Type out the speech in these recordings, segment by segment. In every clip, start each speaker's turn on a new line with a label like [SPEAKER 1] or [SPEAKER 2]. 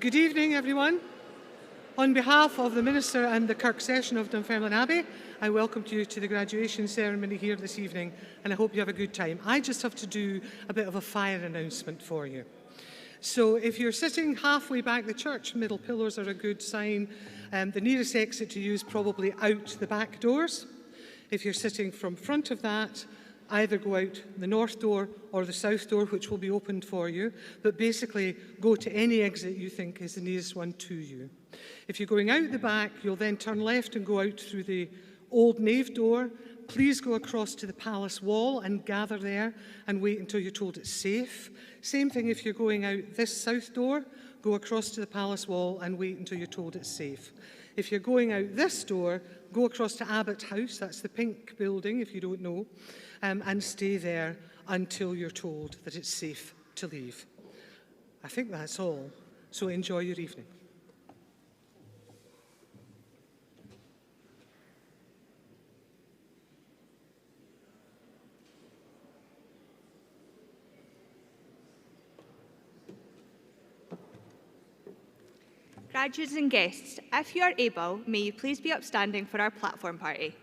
[SPEAKER 1] Good evening, everyone. On behalf of the Minister and the Kirk Session of Dunfermline Abbey, I welcome you to the graduation ceremony here this evening, and I hope you have a good time. I just have to do a bit of a fire announcement for you. So if you're sitting halfway back the church, middle pillars are a good sign. The nearest exit to you is probably out the back doors. If you're sitting from front of that, either go out the north door or the south door, which will be opened for you, but basically go to any exit you think is the nearest one to you. If you're going out the back, you'll then turn left and go out through the old nave door. Please go across to the palace wall and gather there and wait until you're told it's safe. Same thing if you're going out this south door, go across to the palace wall and wait until you're told it's safe. If you're going out this door, go across to Abbott House, that's the pink building if you don't know, and stay there until you're told that it's safe to leave. I think that's all, so enjoy your evening.
[SPEAKER 2] Graduates and guests, if you are able, may you please be upstanding for our platform party.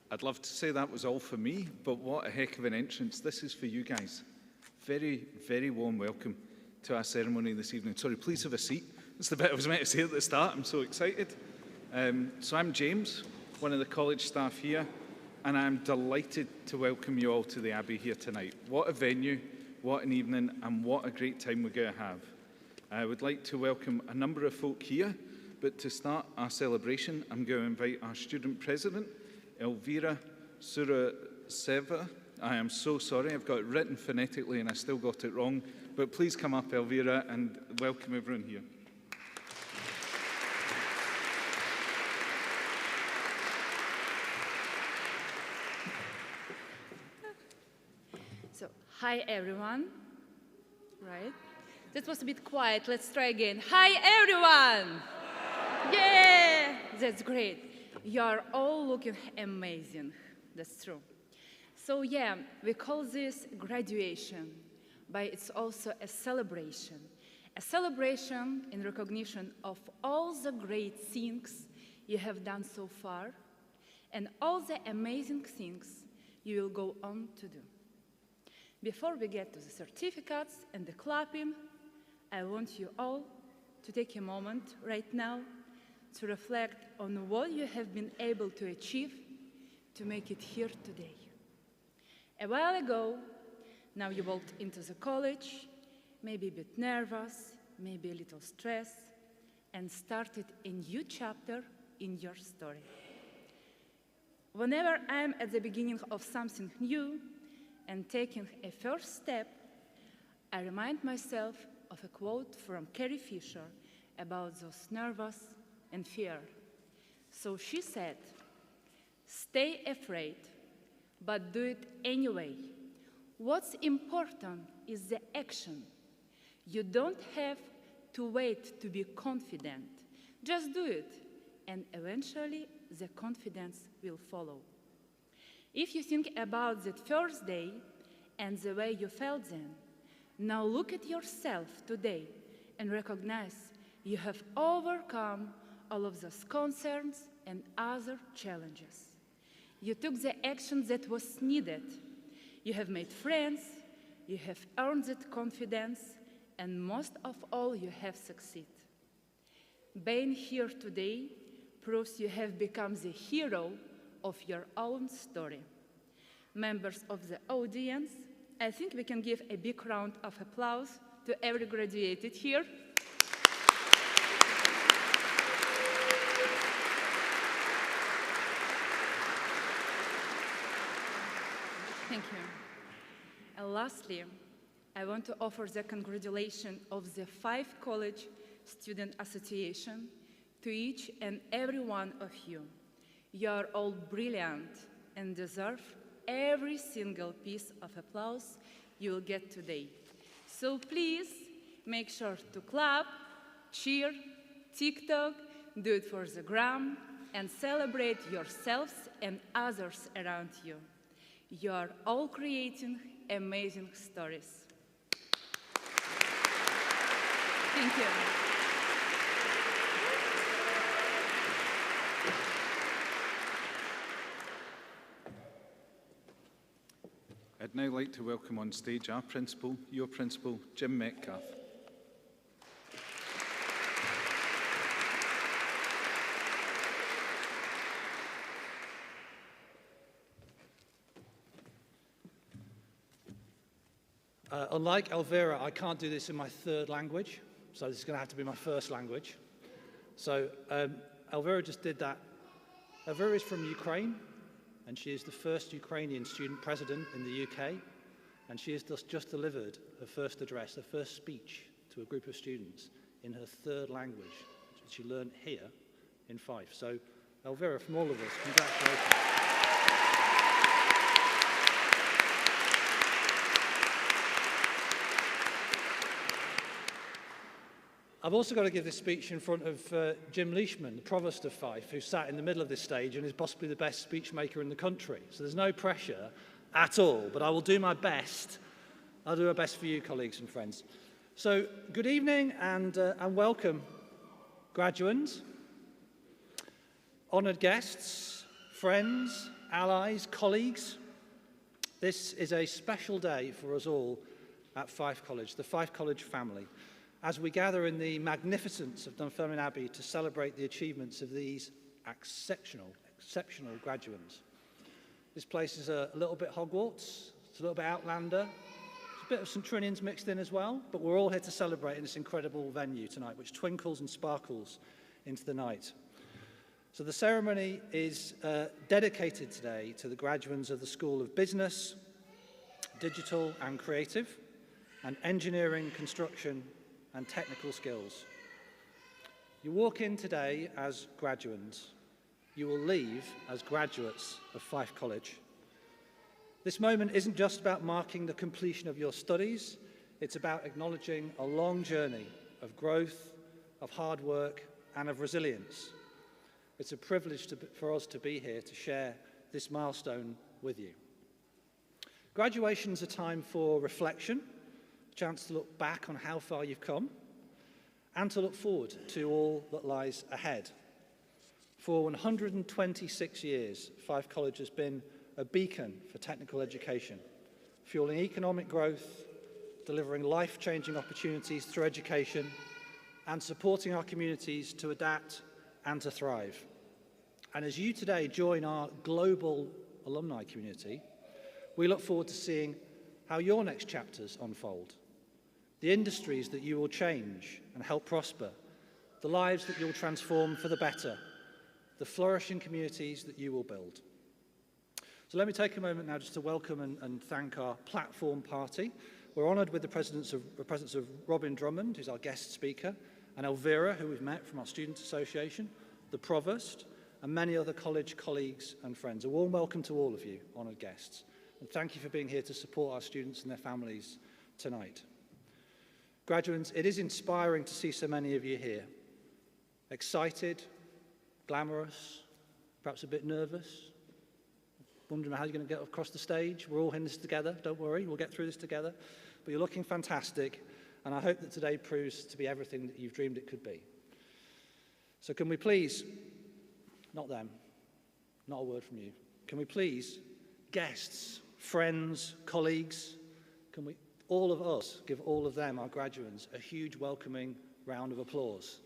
[SPEAKER 3] I'd love to say that was all for me, but what a heck of an entrance. This is for you guys. Very, very warm welcome to our ceremony this evening. Sorry, please have a seat. That's the bit I was meant to say at the start. I'm so excited. So I'm James, one of the college staff here, and I'm delighted to welcome you all to the Abbey here tonight. What a venue, what an evening, and what a great time we're going to have. I would like to welcome a number of folk here, but to start our celebration, I'm going to invite our student president, Elvira Suraseva. I am so sorry, I've got it written phonetically and I still got it wrong, but please come up, Elvira, and welcome everyone here.
[SPEAKER 4] So, hi everyone. Right? That was a bit quiet. Let's try again. Hi everyone! Yeah! That's great. You're all looking amazing. That's true. So yeah, we call this graduation, but it's also a celebration. A celebration in recognition of all the great things you have done so far and all the amazing things you will go on to do. Before we get to the certificates and the clapping, I want you all to take a moment right now to reflect on what you have been able to achieve to make it here today. A while ago, now you walked into the college, maybe a bit nervous, maybe a little stressed, and started a new chapter in your story. Whenever I'm at the beginning of something new and taking a first step, I remind myself of a quote from Carrie Fisher about those nervous and fear. So she said, "Stay afraid, but do it anyway. What's important is the action. You don't have to wait to be confident. Just do it, and eventually the confidence will follow. If you think about that first day and the way you felt then, now look at yourself today and recognize you have overcome all of those concerns and other challenges. You took the action that was needed. You have made friends, you have earned that confidence, and most of all, you have succeeded. Being here today proves you have become the hero of your own story. Members of the audience, I think we can give a big round of applause to every graduated here. Thank you. And lastly, I want to offer the congratulations of the 5 College Student Association to each and every one of you. You are all brilliant and deserve every single piece of applause you will get today. So please make sure to clap, cheer, TikTok, do it for the gram, and celebrate yourselves and others around you. You are all creating amazing stories. Thank you.
[SPEAKER 3] I'd now like to welcome on stage our principal, your principal, Jim Metcalf.
[SPEAKER 5] Unlike Elvira, I can't do this in my 3rd language, so this is going to have to be my 1st language. So Elvira just did that. Elvira is from Ukraine, and she is the first Ukrainian student president in the UK, and she has just delivered her first address, her first speech to a group of students in her 3rd language, which she learned here in Fife. So Elvira, from all of us, congratulations. I've also got to give this speech in front of Jim Leishman, the Provost of Fife, who sat in the middle of this stage and is possibly the best speech maker in the country. So there's no pressure at all, but I will do my best. I'll do my best for you, colleagues and friends. So good evening and welcome, graduands, honoured guests, friends, allies, colleagues. This is a special day for us all at Fife College, the Fife College family, as we gather in the magnificence of Dunfermline Abbey to celebrate the achievements of these exceptional graduates. This place is a little bit Hogwarts, it's a little bit Outlander, there's a bit of St Trinians mixed in as well, but we're all here to celebrate in this incredible venue tonight, which twinkles and sparkles into the night. So the ceremony is dedicated today to the graduates of the School of Business, Digital and Creative, and Engineering, Construction, and Technical Skills. You walk in today as graduates. You will leave as graduates of Fife College. This moment isn't just about marking the completion of your studies, it's about acknowledging a long journey of growth, of hard work, and of resilience. It's a privilege for us to be here to share this milestone with you. Graduation's a time for reflection, chance to look back on how far you've come and to look forward to all that lies ahead. For 126 years, Fife College has been a beacon for technical education, fueling economic growth, delivering life-changing opportunities through education, and supporting our communities to adapt and to thrive. And as you today join our global alumni community, we look forward to seeing how your next chapters unfold, the industries that you will change and help prosper, the lives that you'll transform for the better, the flourishing communities that you will build. So let me take a moment now just to welcome and thank our platform party. We're honoured with the presence of Robin Drummond, who's our guest speaker, and Elvira, who we've met from our Students' Association, the Provost, and many other college colleagues and friends. A warm welcome to all of you, honoured guests. And thank you for being here to support our students and their families tonight. Graduates, it is inspiring to see so many of you here. Excited, glamorous, perhaps a bit nervous, wondering how you're going to get across the stage. We're all in this together, don't worry, we'll get through this together. But you're looking fantastic, and I hope that today proves to be everything that you've dreamed it could be. So can we please, not them, not a word from you, can we please, guests, friends, colleagues, can we, all of us, give all of them, our graduates, a huge welcoming round of applause.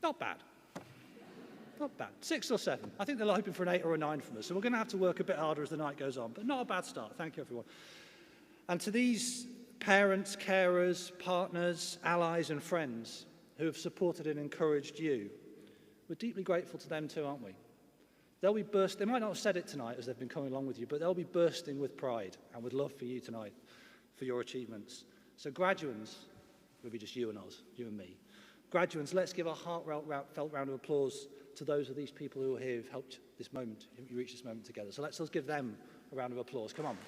[SPEAKER 5] Not bad. Not bad. 6 or 7. I think they're hoping for an 8 or a 9 from us, so we're going to have to work a bit harder as the night goes on, but not a bad start. Thank you, everyone. And to these parents, carers, partners, allies and friends who have supported and encouraged you, we're deeply grateful to them too, aren't we? They'll be bursting, they might not have said it tonight as they've been coming along with you, but they'll be bursting with pride and with love for you tonight, for your achievements. So graduates, maybe just you and us, you and me. Graduates, let's give a heartfelt round of applause to those of these people who are here who've helped this moment, you reach this moment together. So let's give them a round of applause. Come on.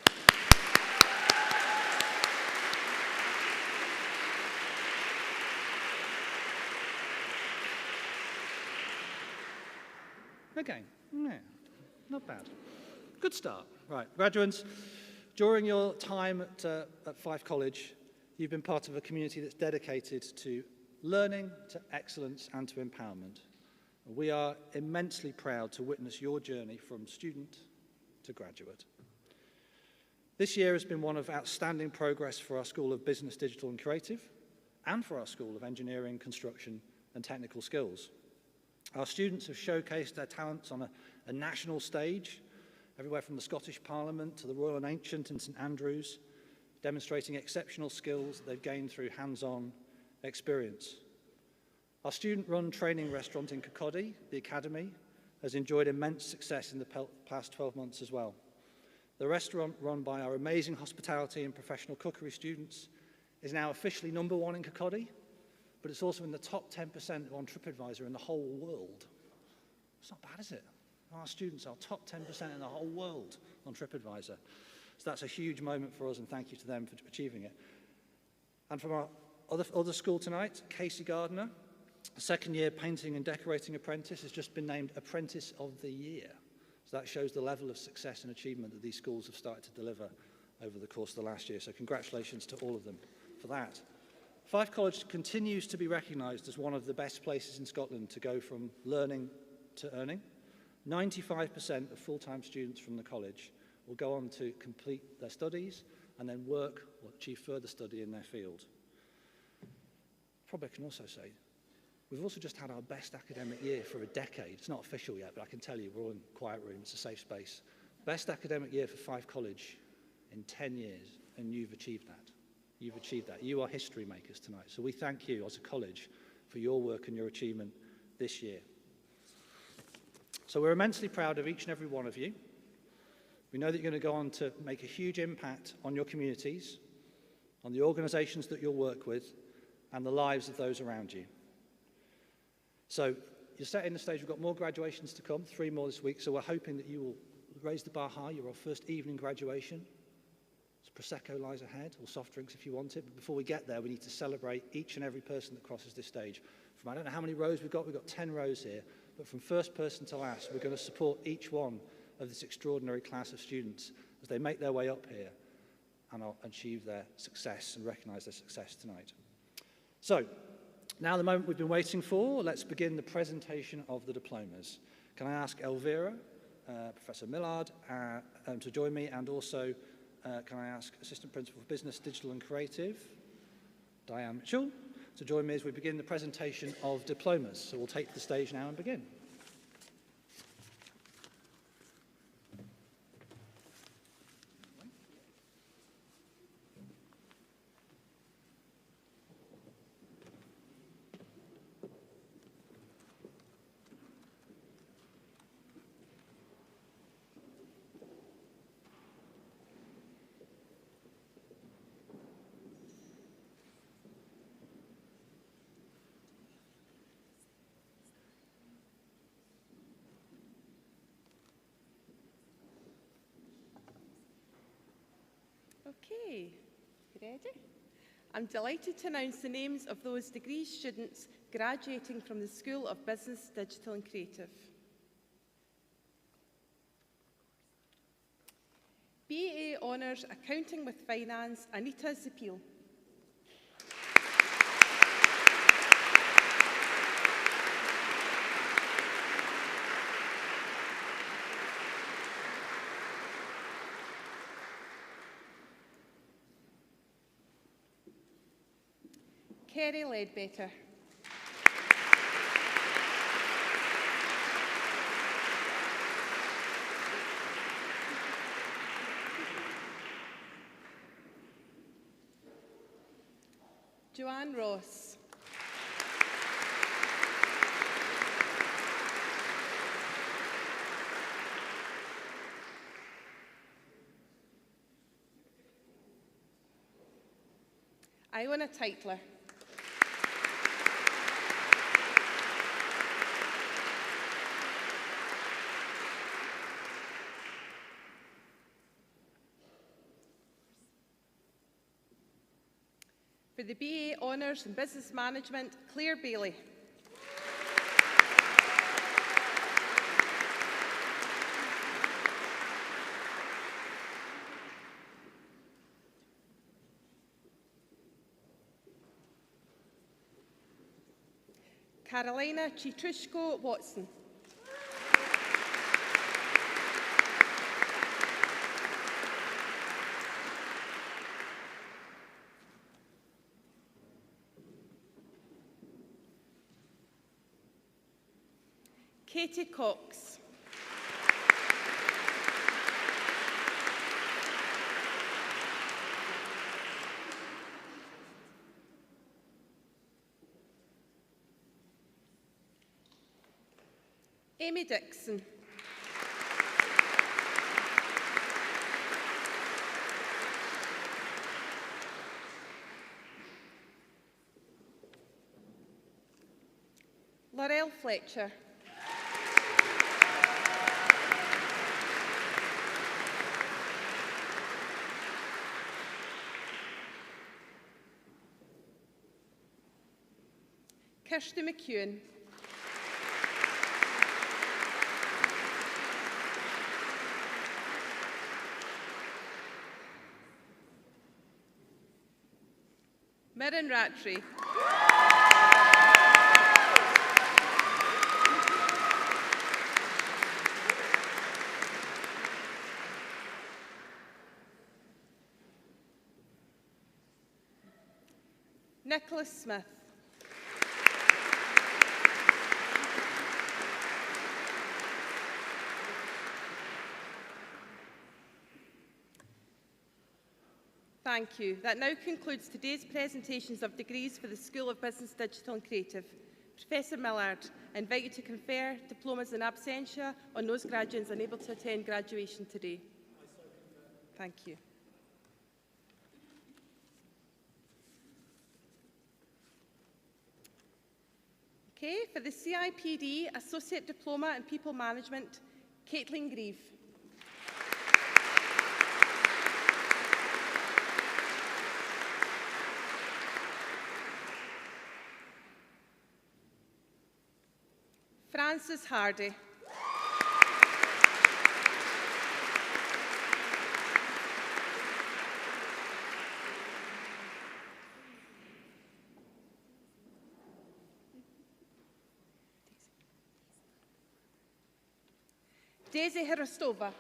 [SPEAKER 5] Okay, yeah, not bad. Good start. Right, graduates, during your time at Fife College, you've been part of a community that's dedicated to learning, to excellence and to empowerment. We are immensely proud to witness your journey from student to graduate. This year has been one of outstanding progress for our School of Business, Digital and Creative and for our School of Engineering, Construction and Technical Skills. Our students have showcased their talents on a national stage, everywhere from the Scottish Parliament to the Royal and Ancient in St Andrews, demonstrating exceptional skills that they've gained through hands-on experience. Our student-run training restaurant in Kirkcaldy, the Academy, has enjoyed immense success in the past 12 months as well. The restaurant, run by our amazing hospitality and professional cookery students, is now officially #1 in Kirkcaldy, but it's also in the top 10% on TripAdvisor in the whole world. It's not bad, is it? Our students are top 10% in the whole world on TripAdvisor. So that's a huge moment for us, and thank you to them for achieving it. And from our other school tonight, Casey Gardner, a second-year painting and decorating apprentice, has just been named Apprentice of the Year. So that shows the level of success and achievement that these schools have started to deliver over the course of the last year. So congratulations to all of them for that. Fife College continues to be recognised as one of the best places in Scotland to go from learning to earning. 95% of full-time students from the college will go on to complete their studies and then work or achieve further study in their field. Probably I can also say, we've also just had our best academic year for a decade. It's not official yet, but I can tell you, we're all in a quiet room, it's a safe space. Best academic year for Fife College in 10 years, and you've achieved that. You've achieved that. You are history makers tonight. So we thank you as a college for your work and your achievement this year. So we're immensely proud of each and every one of you. We know that you're going to go on to make a huge impact on your communities, on the organisations that you'll work with, and the lives of those around you. So you're setting the stage. We've got more graduations to come, 3 more this week, so we're hoping that you will raise the bar high. You're our first evening graduation. So Prosecco lies ahead, or soft drinks if you want it, but before we get there, we need to celebrate each and every person that crosses this stage. From I don't know how many rows we've got 10 rows here, but from first person to last, we're going to support each one of this extraordinary class of students as they make their way up here and achieve their success and recognise their success tonight. So, now the moment we've been waiting for, let's begin the presentation of the diplomas. Can I ask Elvira, Professor Millard to join me, and also can I ask Assistant Principal for Business, Digital and Creative, Diane Mitchell, to join me as we begin the presentation of diplomas. So we'll take the stage now and begin.
[SPEAKER 6] Okay, you ready? I'm delighted to announce the names of those degree students graduating from the School of Business, Digital and Creative. BA Honours Accounting with Finance, Anita Zapil. Kerry Ledbetter. Joanne Ross. Iona Titler. For the BA Honours in Business Management, Claire Bailey. Carolina Chitrushko Watson. Katie Cox. Amy Dixon. Laurel Fletcher. Kirsty McEwen. Mirren Rattray. Nicholas Smith. Thank you. That now concludes today's presentations of degrees for the School of Business, Digital and Creative. Professor Millard, I invite you to confer diplomas in absentia on those graduates unable to attend graduation today. Thank you. Okay, for the CIPD Associate Diploma in People Management, Caitlin Grieve. Frances Hardy. Daisy Hristova.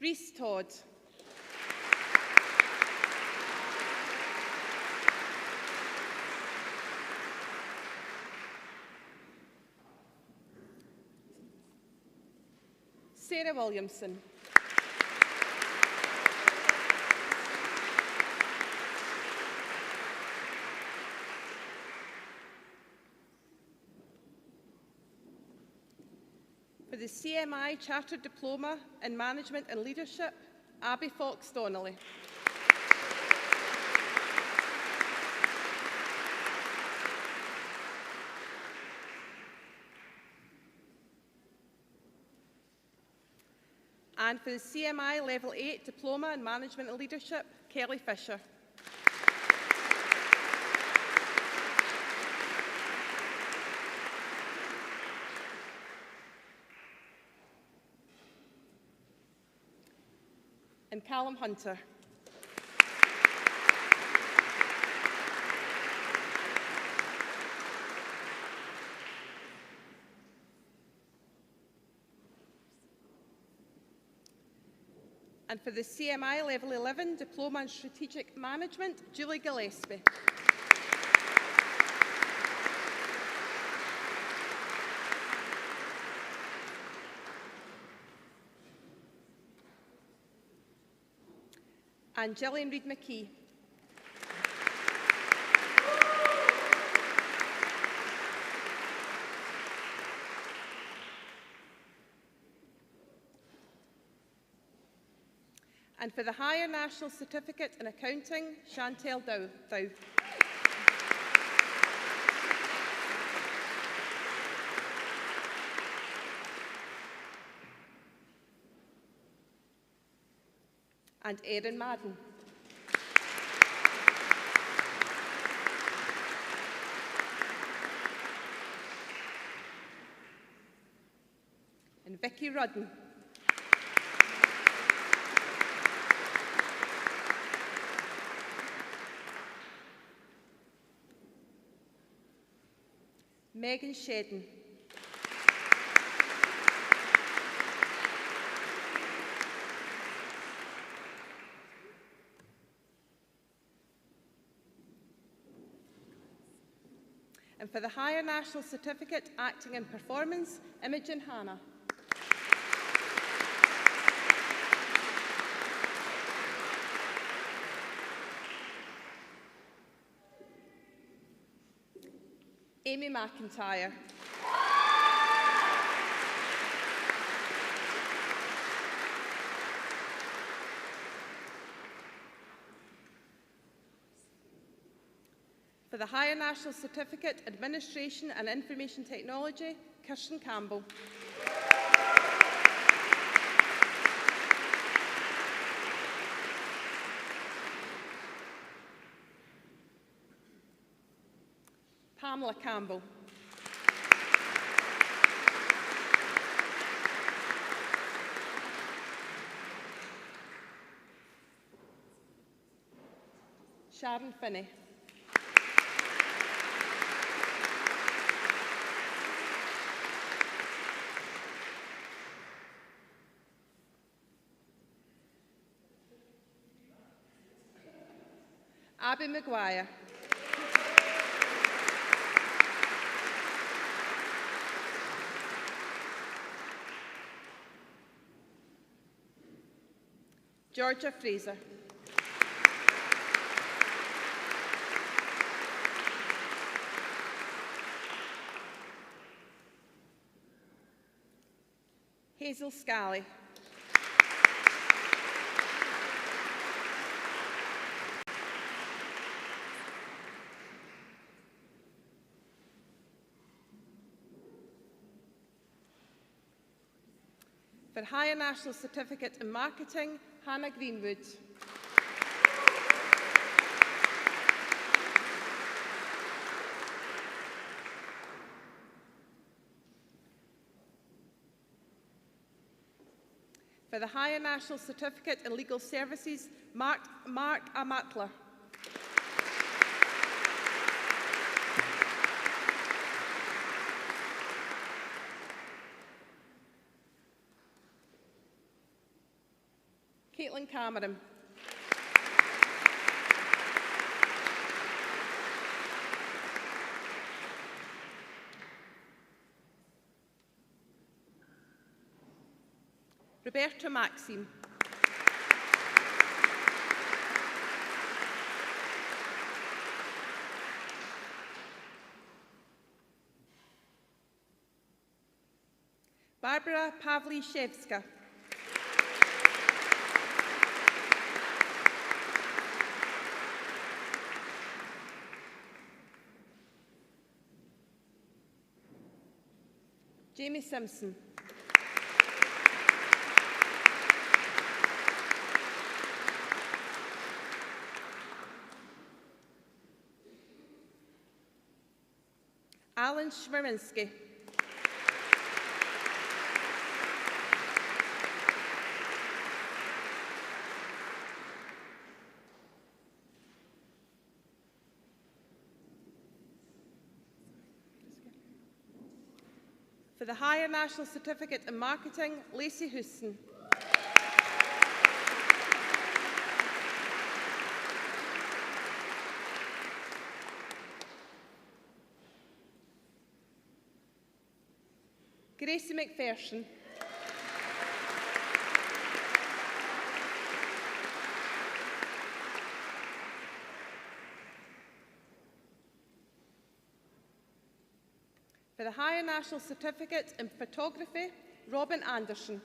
[SPEAKER 6] Reese Todd. Sarah Williamson. For the CMI Chartered Diploma in Management and Leadership, Abbey Fox Donnelly. And for the CMI Level 8 Diploma in Management and Leadership, Kelly Fisher. And Callum Hunter. And for the CMI Level 11 Diploma in Strategic Management, Julie Gillespie. And Gillian Reid McKee. And for the Higher National Certificate in Accounting, Chantel Dow. And Erin Madden. And Vicky Rudden. Megan Shedden. And for the Higher National Certificate, Acting and Performance, Imogen Hanna. Amy McIntyre. For the Higher National Certificate, Administration and Information Technology, Kirsten Campbell. Pamela Campbell. Sharon Finney. Abbey Maguire. Georgia Fraser. Hazel Scally. For Higher National Certificate in Marketing, Hannah Greenwood. For the Higher National Certificate in Legal Services, Mark Amatler. Caitlin Cameron. Roberta Maxime. Barbara Pavlyshevska. Jamie Simpson. Alan Schmerminski. For the Higher National Certificate in Marketing, Lacey Houston. Gracie McPherson. For the Higher National Certificate in Photography, Robin Anderson.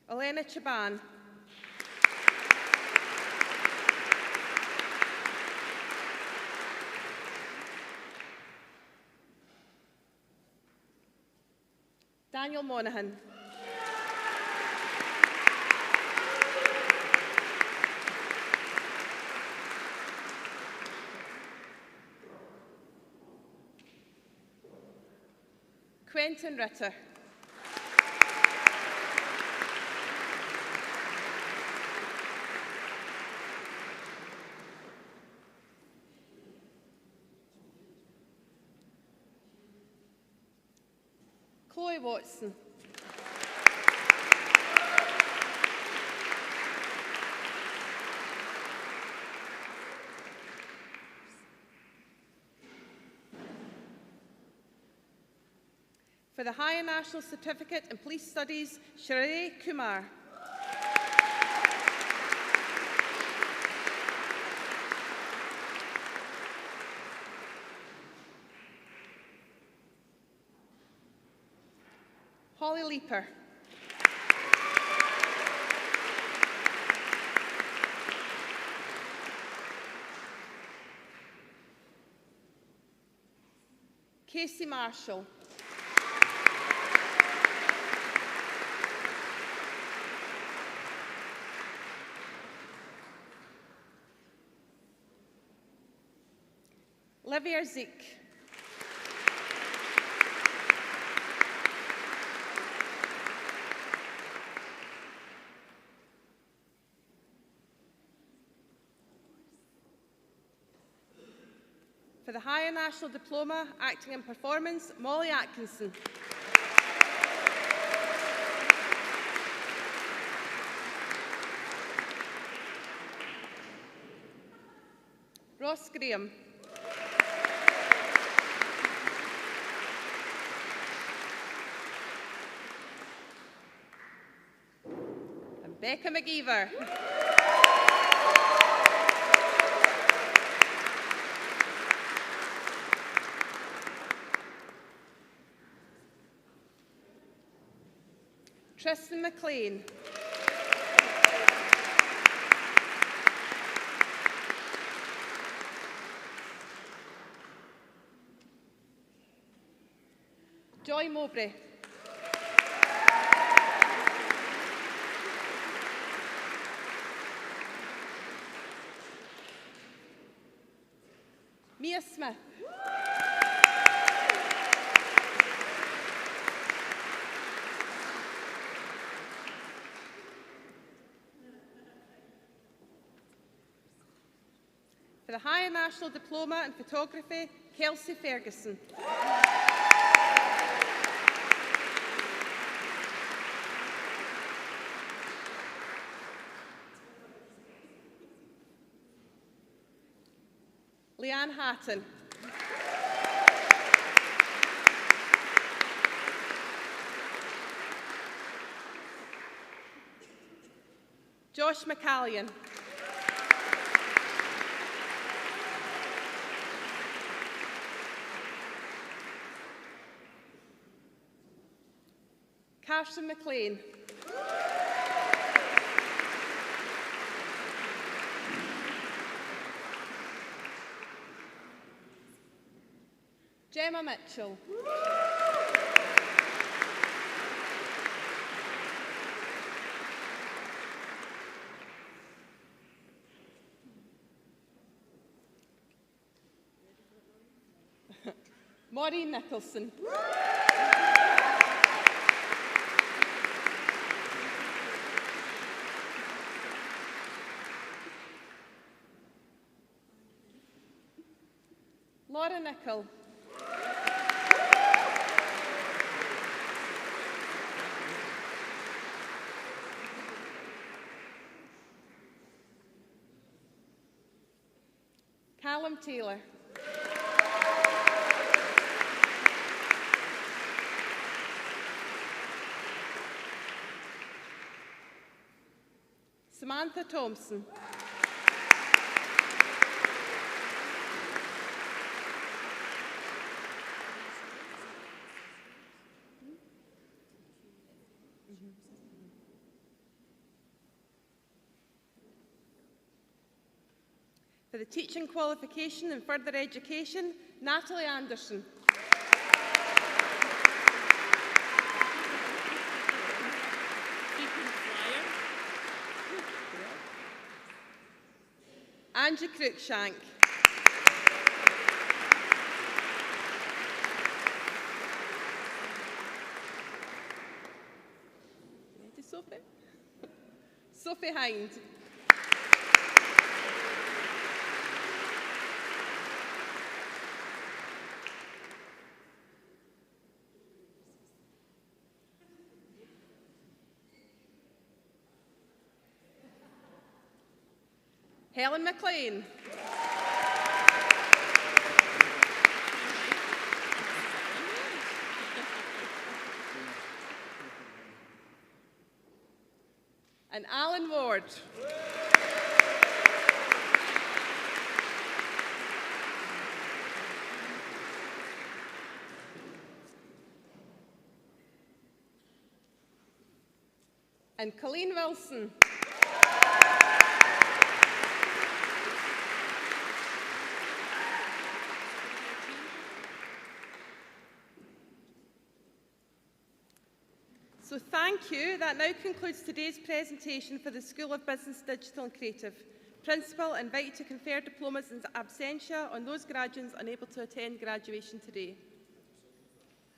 [SPEAKER 6] Elena Chaban. Daniel Monaghan. Quentin Ritter. Chloe Watson. For the Higher National Certificate in Police Studies, Sharee Kumar. Holly Leaper. Casey Marshall. Livia Zeke. For the Higher National Diploma, Acting and Performance, Molly Atkinson. Ross Graham. And Becca McGeever. Tristan McLean. Joy Mowbray. Mia Smith. For the Higher National Diploma in Photography, Kelsey Ferguson. Leanne Hatton. Josh McCallion. Carson McLean. Gemma Mitchell. Maureen Nicholson. Laura Nichol. Callum Taylor. Samantha Thompson. For the teaching qualification and further education, Natalie Anderson. Angie Cruikshank. Ready, Sophie? Sophie Hind. Helen McLean. And Alan Ward. And Colleen Wilson. So thank you. That now concludes today's presentation for the School of Business, Digital and Creative. Principal, invite you to confer diplomas in absentia on those graduates unable to attend graduation today.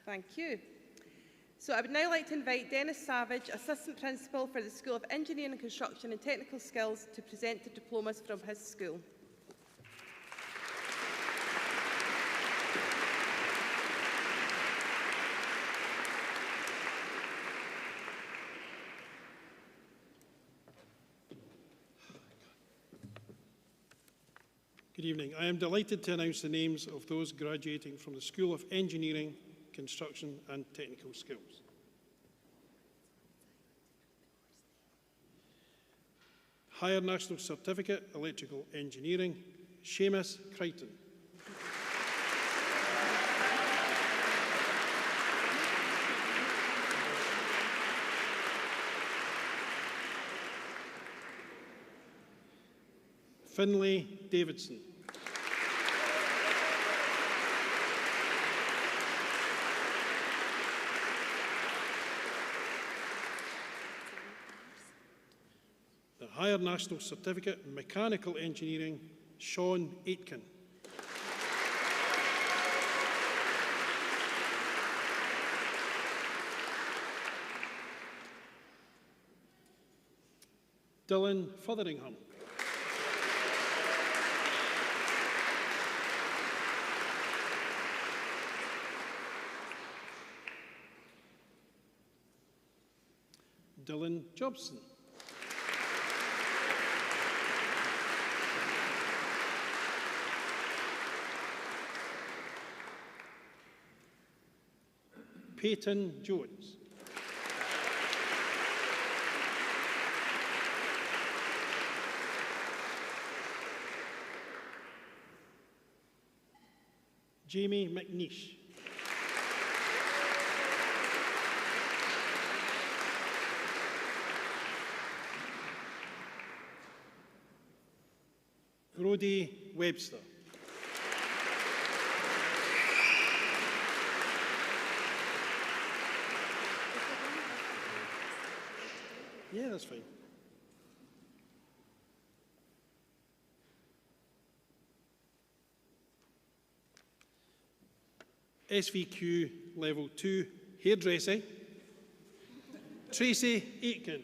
[SPEAKER 6] Thank you. So I would now like to invite Dennis Savage, Assistant Principal for the School of Engineering and Construction and Technical Skills, to present the diplomas from his school.
[SPEAKER 7] Good evening. I am delighted to announce the names of those graduating from the School of Engineering, Construction and Technical Skills. Higher National Certificate, Electrical Engineering, Seamus Crichton. Finlay Davidson. The Higher National Certificate in Mechanical Engineering, Sean Aitken. Dylan Fotheringham. Dylan Jobson. Peyton Jones. Jamie McNeish. Brodie Webster. Yeah, that's fine. SVQ Level 2 Hairdressing, Tracy Aitken.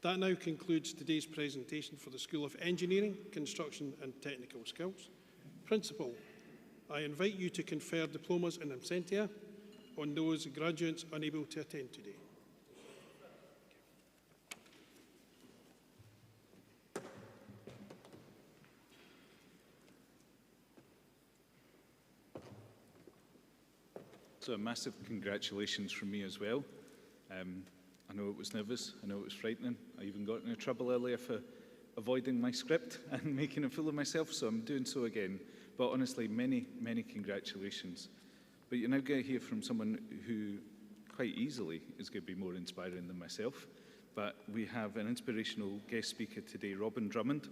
[SPEAKER 7] That now concludes today's presentation for the School of Engineering, Construction and Technical Skills. Principal, I invite you to confer diplomas in absentia on those graduates unable to attend today.
[SPEAKER 3] So a massive congratulations from me as well. I know it was nervous, I know it was frightening. I even got into trouble earlier for avoiding my script and making a fool of myself, so I'm doing so again. But honestly, many, many congratulations. But you're now going to hear from someone who quite easily is going to be more inspiring than myself. But we have an inspirational guest speaker today, Robin Drummond,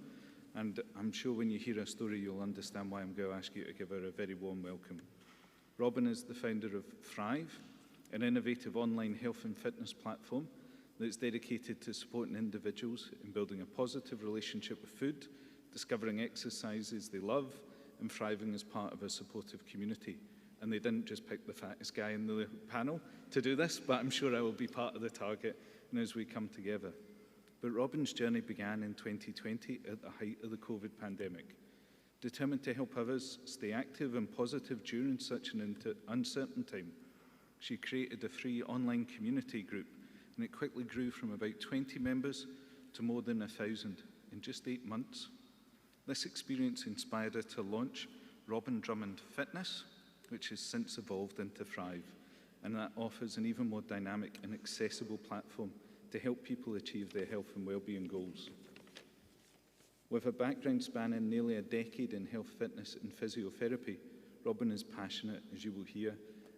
[SPEAKER 3] and I'm sure when you hear her story, you'll understand why I'm going to ask you to give her a very warm welcome. Robin is the founder of Thrive, an innovative online health and fitness platform that's dedicated to supporting individuals in building a positive relationship with food, discovering exercises they love, and thriving as part of a supportive community. And they didn't just pick the fattest guy in the panel to do this, but I'm sure I will be part of the target and as we come together. But Robin's journey began in 2020 at the height of the COVID pandemic. Determined to help others stay active and positive during such an uncertain time, she created a free online community group, and it quickly grew from about 20 members to more than 1,000 in just 8 months. This experience inspired her to launch Robin Drummond Fitness, which has since evolved into Thrive, and that offers an even more dynamic and accessible platform to help people achieve their health and well-being goals. With a background spanning nearly a decade in health, fitness and physiotherapy, Robin is passionate, as you will hear,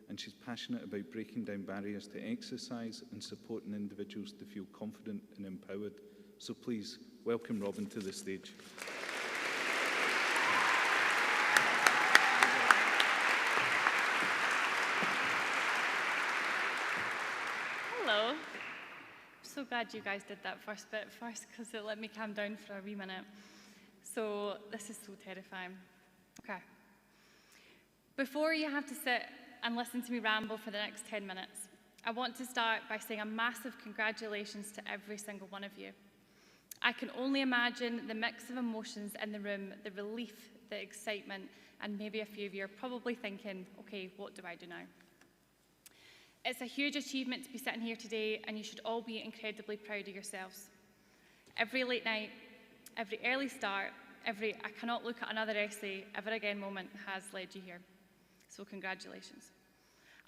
[SPEAKER 3] and she's passionate about breaking down barriers to exercise and supporting individuals to feel confident and empowered. So please, welcome Robin to the stage.
[SPEAKER 4] Hello. I'm so glad you guys did that first bit first because it let me calm down for a wee minute. So this is so terrifying. Okay. Before you have to sit and listen to me ramble for the next 10 minutes, I want to start by saying a massive congratulations to every single one of you. I can only imagine the mix of emotions in the room, the relief, the excitement, and maybe a few of you are probably thinking, okay, what do I do now? It's a huge achievement to be sitting here today, and you should all be incredibly proud of yourselves. Every late night, every early start, every I cannot look at another essay ever again moment has led you here. So congratulations.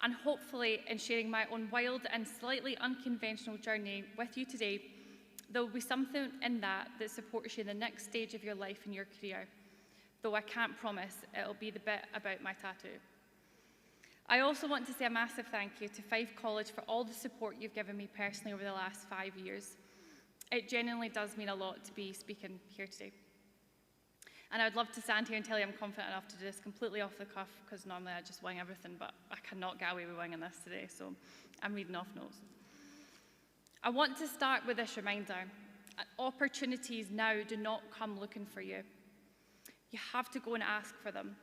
[SPEAKER 4] And hopefully, in sharing my own wild and slightly unconventional journey with you today, there will be something in that that supports you in the next stage of your life and your career, though I can't promise it'll be the bit about my tattoo. I also want to say a massive thank you to Fife College for all the support you've given me personally over the last 5 years. It genuinely does mean a lot to be speaking here today. And I'd love to stand here and tell you I'm confident enough to do this completely off the cuff, because normally I just wing everything, but I cannot get away with winging this today, so I'm reading off notes. I want to start with this reminder. Opportunities now do not come looking for you. You have to go and ask for them.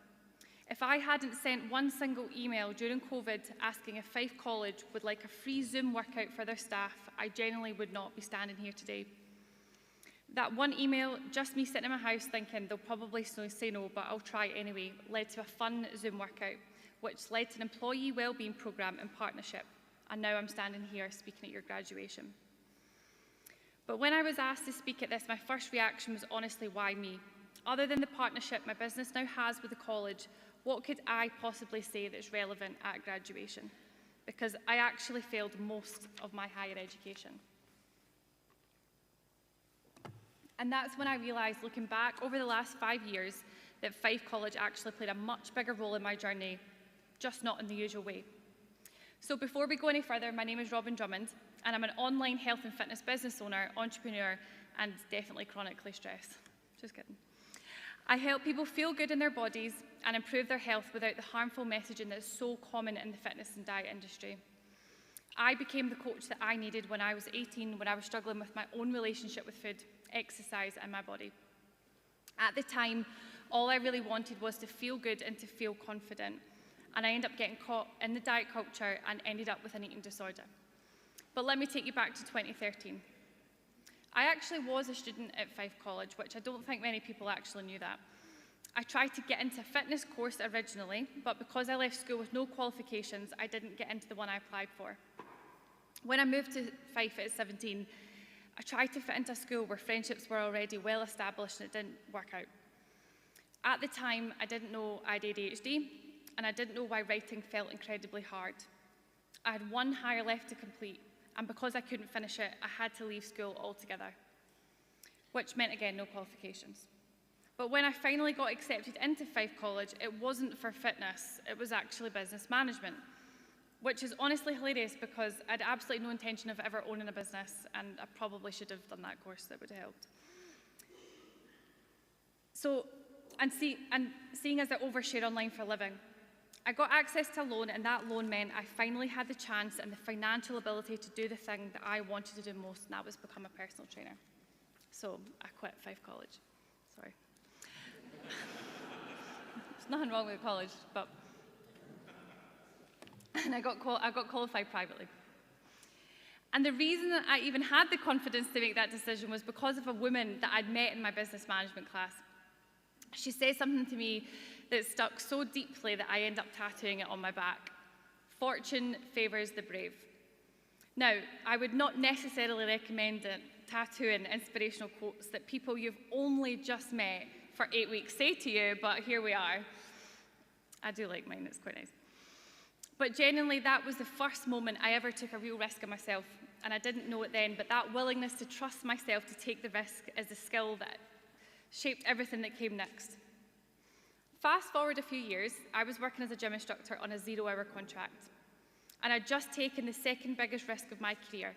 [SPEAKER 4] If I hadn't sent one single email during COVID asking if Fife College would like a free Zoom workout for their staff, I genuinely would not be standing here today. That one email, just me sitting in my house thinking they'll probably say no, but I'll try anyway, led to a fun Zoom workout, which led to an employee wellbeing programme in partnership. And now I'm standing here speaking at your graduation. But when I was asked to speak at this, my first reaction was honestly, why me? Other than the partnership my business now has with the college, what could I possibly say that's relevant at graduation? Because I actually failed most of my higher education. And that's when I realised, looking back over the last 5 years, that Fife College actually played a much bigger role in my journey, just not in the usual way. So before we go any further, my name is Robin Drummond, and I'm an online health and fitness business owner, entrepreneur, and definitely chronically stressed. Just kidding. I help people feel good in their bodies and improve their health without the harmful messaging that's so common in the fitness and diet industry. I became the coach that I needed when I was 18, when I was struggling with my own relationship with food, exercise, and my body. At the time, all I really wanted was to feel good and to feel confident. And I ended up getting caught in the diet culture and ended up with an eating disorder. But let me take you back to 2013. I actually was a student at Fife College, which I don't think many people actually knew that. I tried to get into a fitness course originally, but because I left school with no qualifications, I didn't get into the one I applied for. When I moved to Fife at 17, I tried to fit into a school where friendships were already well established and it didn't work out. At the time, I didn't know I had ADHD, and I didn't know why writing felt incredibly hard. I had one higher left to complete, and because I couldn't finish it, I had to leave school altogether, which meant, again, no qualifications. But when I finally got accepted into Fife College, it wasn't for fitness, it was actually business management, which is honestly hilarious because I had absolutely no intention of ever owning a business, and I probably should have done that course, that would have helped. Seeing as I overshare online for a living, I got access to a loan, and that loan meant I finally had the chance and the financial ability to do the thing that I wanted to do most, and that was become a personal trainer. So I quit Fife College. Sorry. There's nothing wrong with college, but and I got qualified privately. And the reason that I even had the confidence to make that decision was because of a woman that I'd met in my business management class. She said something to me that stuck so deeply that I ended up tattooing it on my back. Fortune favors the brave. Now, I would not necessarily recommend tattooing inspirational quotes that people you've only just met for 8 weeks say to you, but here we are. I do like mine, it's quite nice. But genuinely, that was the first moment I ever took a real risk on myself, and I didn't know it then, but that willingness to trust myself to take the risk is the skill that shaped everything that came next. Fast forward a few years, I was working as a gym instructor on a 0-hour contract, and I'd just taken the second biggest risk of my career,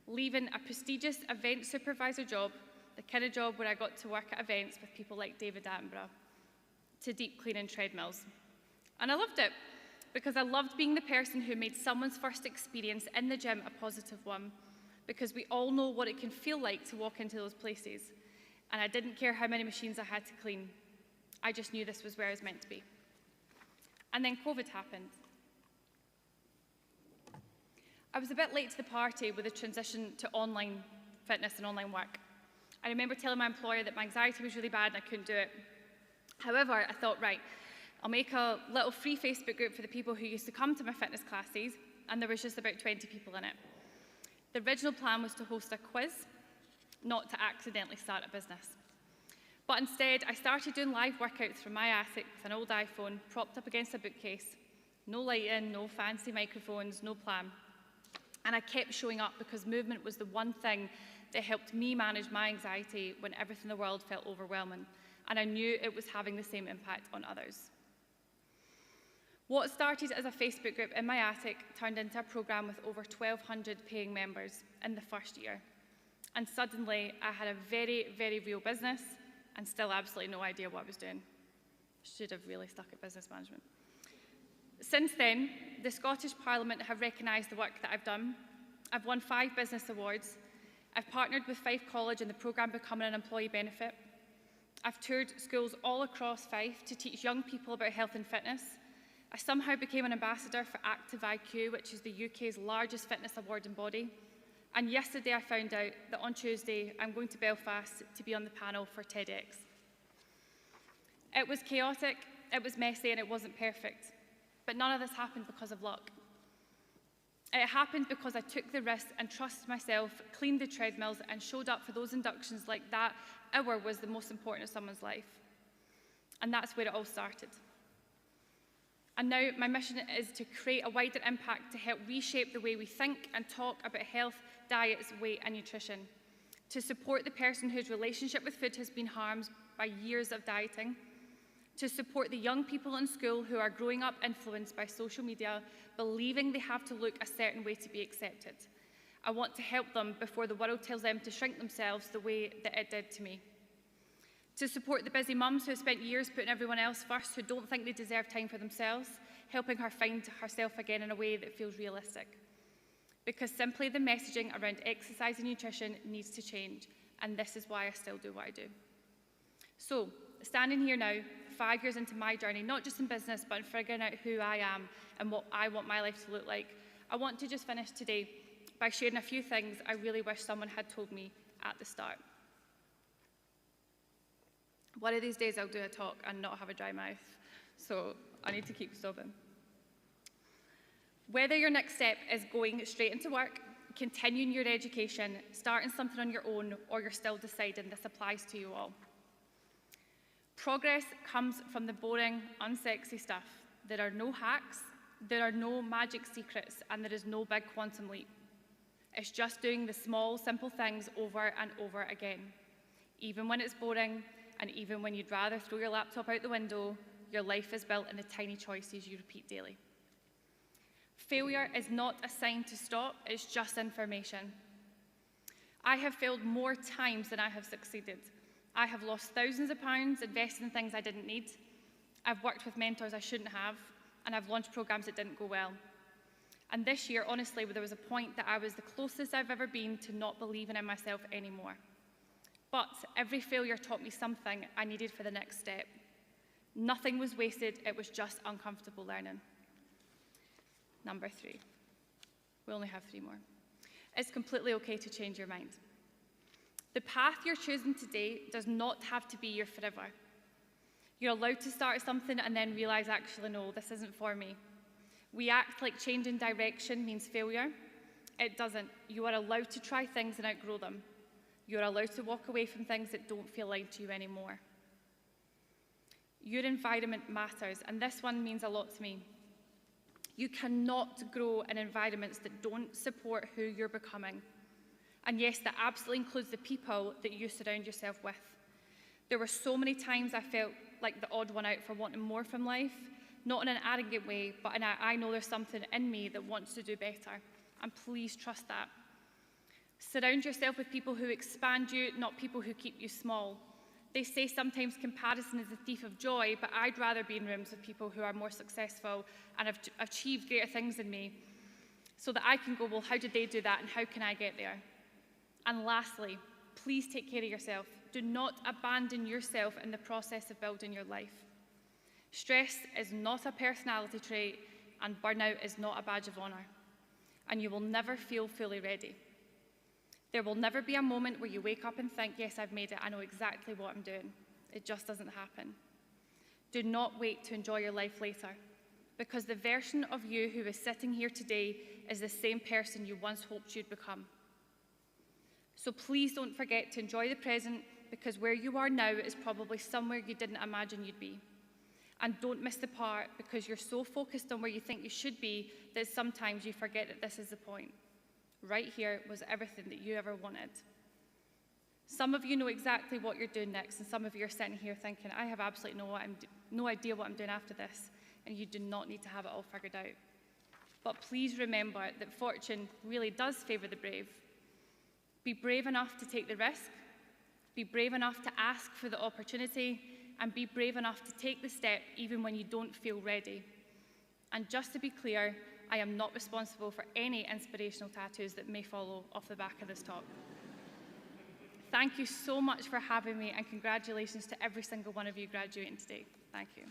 [SPEAKER 4] leaving a prestigious event supervisor job, the kind of job where I got to work at events with people like David Attenborough, to deep cleaning treadmills. And I loved it, because I loved being the person who made someone's first experience in the gym a positive one, because we all know what it can feel like to walk into those places. And I didn't care how many machines I had to clean. I just knew this was where I was meant to be. And then COVID happened. I was a bit late to the party with the transition to online fitness and online work. I remember telling my employer that my anxiety was really bad and I couldn't do it. However, I thought, right, I'll make a little free Facebook group for the people who used to come to my fitness classes, and there was just about 20 people in it. The original plan was to host a quiz, not to accidentally start a business. But instead, I started doing live workouts from my attic with an old iPhone propped up against a bookcase. No lighting, no fancy microphones, no plan. And I kept showing up because movement was the one thing that helped me manage my anxiety when everything in the world felt overwhelming. And I knew it was having the same impact on others. What started as a Facebook group in my attic turned into a program with over 1,200 paying members in the first year. And suddenly, I had a very, very real business and still absolutely no idea what I was doing. Should have really stuck at business management. Since then, the Scottish Parliament have recognised the work that I've done. I've won 5 business awards. I've partnered with Fife College in the programme Becoming an Employee Benefit. I've toured schools all across Fife to teach young people about health and fitness. I somehow became an ambassador for Active IQ, which is the UK's largest fitness awarding body. And yesterday I found out that on Tuesday I'm going to Belfast to be on the panel for TEDx. It was chaotic, it was messy, and it wasn't perfect. But none of this happened because of luck. It happened because I took the risk and trusted myself, cleaned the treadmills, and showed up for those inductions like that hour was the most important of someone's life. And that's where it all started. And now my mission is to create a wider impact to help reshape the way we think and talk about health, diets, weight, and nutrition, to support the person whose relationship with food has been harmed by years of dieting, to support the young people in school who are growing up influenced by social media, believing they have to look a certain way to be accepted. I want to help them before the world tells them to shrink themselves the way that it did to me. To support the busy mums who have spent years putting everyone else first, who don't think they deserve time for themselves, helping her find herself again in a way that feels realistic. because simply the messaging around exercise and nutrition needs to change, and this is why I still do what I do. So, standing here now, 5 years into my journey, not just in business, but in figuring out who I am and what I want my life to look like, I want to just finish today by sharing a few things I really wish someone had told me at the start. One of these days I'll do a talk and not have a dry mouth, so I need to keep sobbing. Whether your next step is going straight into work, continuing your education, starting something on your own, or you're still deciding, this applies to you all. Progress comes from the boring, unsexy stuff. There are no hacks, there are no magic secrets, and there is no big quantum leap. It's just doing the small, simple things over and over again. Even when it's boring, and even when you'd rather throw your laptop out the window, your life is built in the tiny choices you repeat daily. Failure is not a sign to stop, it's just information. I have failed more times than I have succeeded. I have lost thousands of pounds invested in things I didn't need. I've worked with mentors I shouldn't have, and I've launched programs that didn't go well. And this year, honestly, there was a point that I was the closest I've ever been to not believing in myself anymore. But every failure taught me something I needed for the next step. Nothing was wasted, it was just uncomfortable learning. Number 3. We only have 3 more. It's completely okay to change your mind. The path you're choosing today does not have to be your forever. You're allowed to start something and then realize, actually, no, this isn't for me. We act like changing direction means failure. It doesn't. You are allowed to try things and outgrow them. You're allowed to walk away from things that don't feel aligned to you anymore. Your environment matters, and this one means a lot to me. You cannot grow in environments that don't support who you're becoming. And yes, that absolutely includes the people that you surround yourself with. There were so many times I felt like the odd one out for wanting more from life, not in an arrogant way, but in a, I know there's something in me that wants to do better. And please trust that. Surround yourself with people who expand you, not people who keep you small. They say sometimes comparison is the thief of joy, but I'd rather be in rooms with people who are more successful and have achieved greater things than me, so that I can go, well, how did they do that and how can I get there? And lastly, please take care of yourself. Do not abandon yourself in the process of building your life. Stress is not a personality trait, and burnout is not a badge of honor. And you will never feel fully ready. There will never be a moment where you wake up and think, yes, I've made it, I know exactly what I'm doing. It just doesn't happen. Do not wait to enjoy your life later, because the version of you who is sitting here today is the same person you once hoped you'd become. So please don't forget to enjoy the present, because where you are now is probably somewhere you didn't imagine you'd be. And don't miss the part, because you're so focused on where you think you should be that sometimes you forget that this is the point. Right here was everything that you ever wanted. Some of you know exactly what you're doing next, and some of you are sitting here thinking, I have absolutely no idea what I'm doing after this, and you do not need to have it all figured out. But please remember that fortune really does favour the brave. Be brave enough to take the risk, be brave enough to ask for the opportunity, and be brave enough to take the step even when you don't feel ready. And just to be clear, I am not responsible for any inspirational tattoos that may follow off the back of this talk. Thank you so much for having me, and congratulations to every single one of you graduating today. Thank you.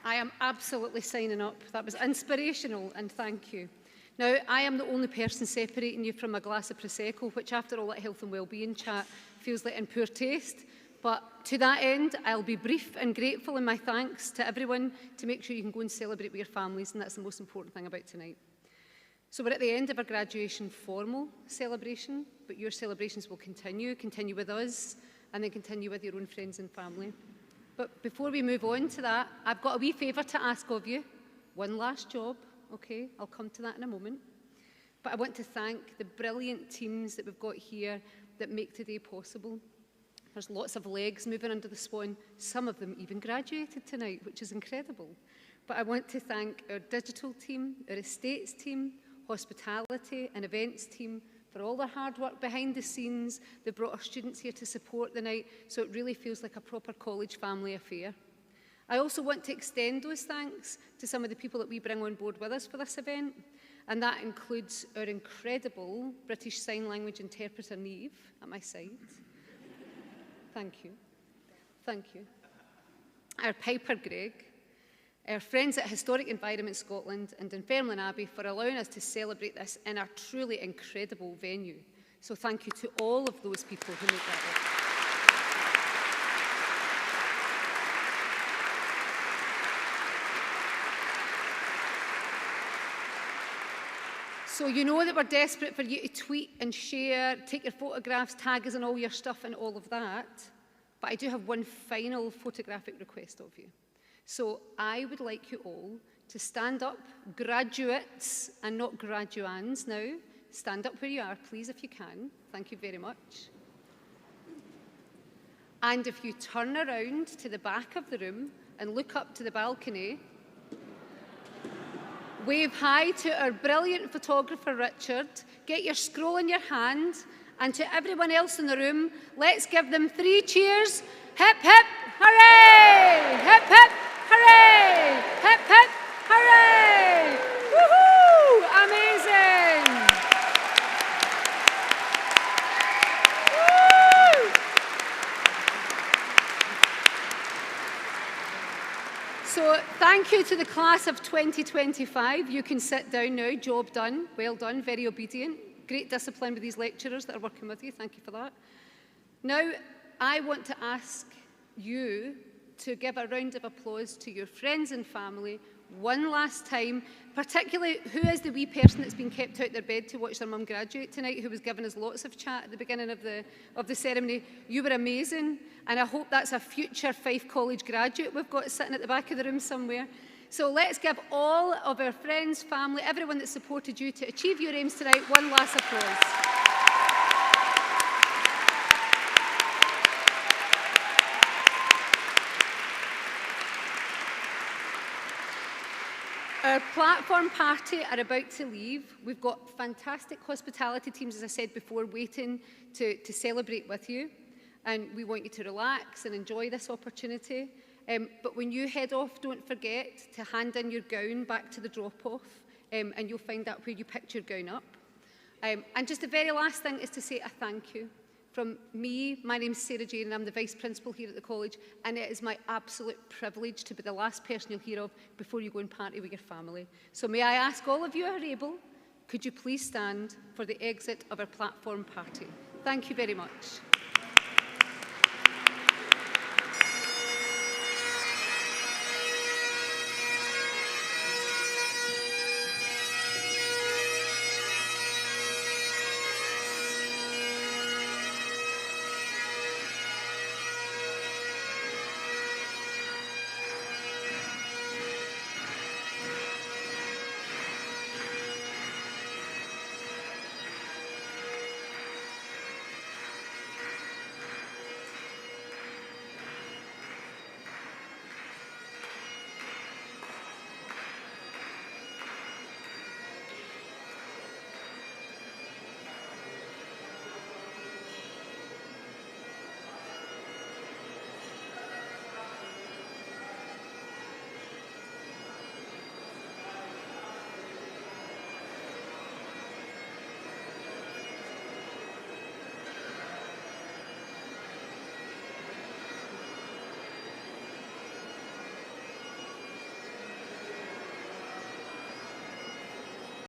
[SPEAKER 8] I am absolutely signing up. That was inspirational, and thank you. Now, I am the only person separating you from a glass of Prosecco, which after all that health and wellbeing chat feels like in poor taste. But to that end, I'll be brief and grateful in my thanks to everyone to make sure you can go and celebrate with your families, and that's the most important thing about tonight. So we're at the end of our graduation formal celebration, but your celebrations will continue with us, and then continue with your own friends and family. But before we move on to that, I've got a wee favour to ask of you. One last job, okay? I'll come to that in a moment. But I want to thank the brilliant teams that we've got here that make today possible. There's lots of legs moving under the swan. Some of them even graduated tonight, which is incredible. But I want to thank our digital team, our estates team, hospitality and events team for for all their hard work behind the scenes. They brought our students here to support the night, so it really feels like a proper college family affair. I also want to extend those thanks to some of the people that we bring on board with us for this event, and that includes our incredible British Sign Language interpreter, Niamh, at my side. Thank you. Thank you. Our Piper, Greg, our friends at Historic Environment Scotland and Dunfermline Abbey for allowing us to celebrate this in a truly incredible venue. So thank you to all of those people who make that happen. So you know that we're desperate for you to tweet and share, take your photographs, tag us and all your stuff and all of that. But I do have one final photographic request of you. So I would like you all to stand up, graduates and not graduands now. Stand up where you are, please, if you can. Thank you very much. And if you turn around to the back of the room and look up to the balcony, wave hi to our brilliant photographer, Richard. Get your scroll in your hand. And to everyone else in the room, let's give them 3 cheers. Hip, hip, hooray! Hip, hip, hooray! Hip, hip, hooray! Woohoo! Amazing! Woo! So thank you to the class of 2025. You can sit down now. Job done. Well done. Very obedient. Great discipline with these lecturers that are working with you. Thank you for that. Now, I want to ask you to give a round of applause to your friends and family one last time, particularly who is the wee person that's been kept out their bed to watch their mum graduate tonight, who was giving us lots of chat at the beginning of the ceremony. You were amazing, and I hope that's a future Fife College graduate we've got sitting at the back of the room somewhere. So let's give all of our friends, family, everyone that supported you to achieve your aims tonight one last applause. Our platform party are about to leave. We've got fantastic hospitality teams, as I said before, waiting to celebrate with you. And we want you to relax and enjoy this opportunity. But when you head off, don't forget to hand in your gown back to the drop-off, and you'll find out where you picked your gown up. And just the very last thing is to say a thank you. From me, my name's Sarah Jane, and I'm the Vice Principal here at the college, and it is my absolute privilege to be the last person you'll hear of before you go and party with your family. So may I ask all of you who are able, could you please stand for the exit of our platform party? Thank you very much.